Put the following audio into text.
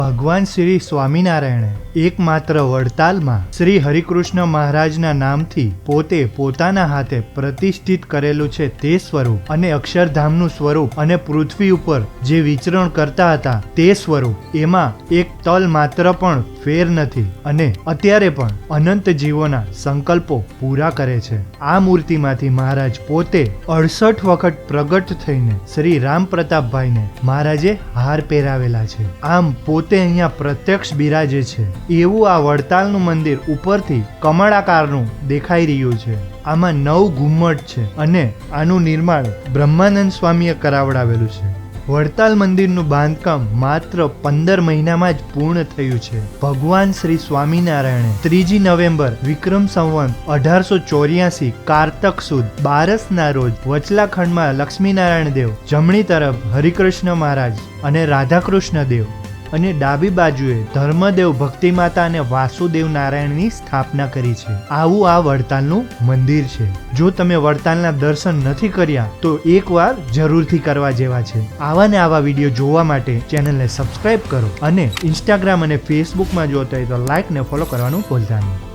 ભગવાન શ્રી સ્વામિનારાયણે એકમાત્ર વડતાલમાં શ્રી હરિકૃષ્ણ મહારાજના નામથી પોતે પોતાના હાથે પ્રતિષ્ઠિત કરેલું છે તે સ્વરૂપ અને અક્ષરધામનું સ્વરૂપ અને પૃથ્વી ઉપર જે વિચરણ કરતા હતા તે સ્વરૂપ એમાં એક તલ માત્ર પણ ફેર નથી અને અત્યારે પણ અનંત જીવોના સંકલ્પો પૂરા કરે છે. આ મૂર્તિમાંથી મહારાજ પોતે 68 વખત પ્રગટ થઈને શ્રી રામ પ્રતાપભાઈને મહારાજે હાર પહેરાવેલા છે. આમ પોતે અહીંયા પ્રત્યક્ષ બિરાજે છે એવું આ વડતાલનું મંદિર ઉપરથી કમળાકારનું દેખાઈ રહ્યું છે. આમાં 9 ઘુમ્મટ છે અને આનું નિર્માણ બ્રહ્માનંદ સ્વામીએ કરાવડાવેલું છે. વડતાલ મંદિરનું બાંધકામ માત્ર 15 મહિનામાં જ પૂર્ણ થયું છે. ભગવાન શ્રી સ્વામિનારાયણે 3 નવેમ્બર વિક્રમ સંવત 1884 કારતક સુદ 12ના રોજ વચલા ખંડમાં લક્ષ્મીનારાયણ દેવ, જમણી તરફ હરિકૃષ્ણ મહારાજ અને રાધાકૃષ્ણ દેવ અને ડાબી બાજુએ ધર્મદેવ, ભક્તિમાતા અને વાસુદેવ નારાયણની સ્થાપના કરી છે. આવું આ વડતાલનું મંદિર છે. જો તમે વડતાલના દર્શન નથી કર્યા તો એકવાર જરૂરથી કરવા જેવા છે. આવા ને આવા વિડીયો જોવા માટે ચેનલને સબસ્ક્રાઇબ કરો અને ઇન્સ્ટાગ્રામ અને ફેસબુકમાં જોતા હોય તો લાઇક ને ફોલો કરવાનું ભૂલતા નહીં.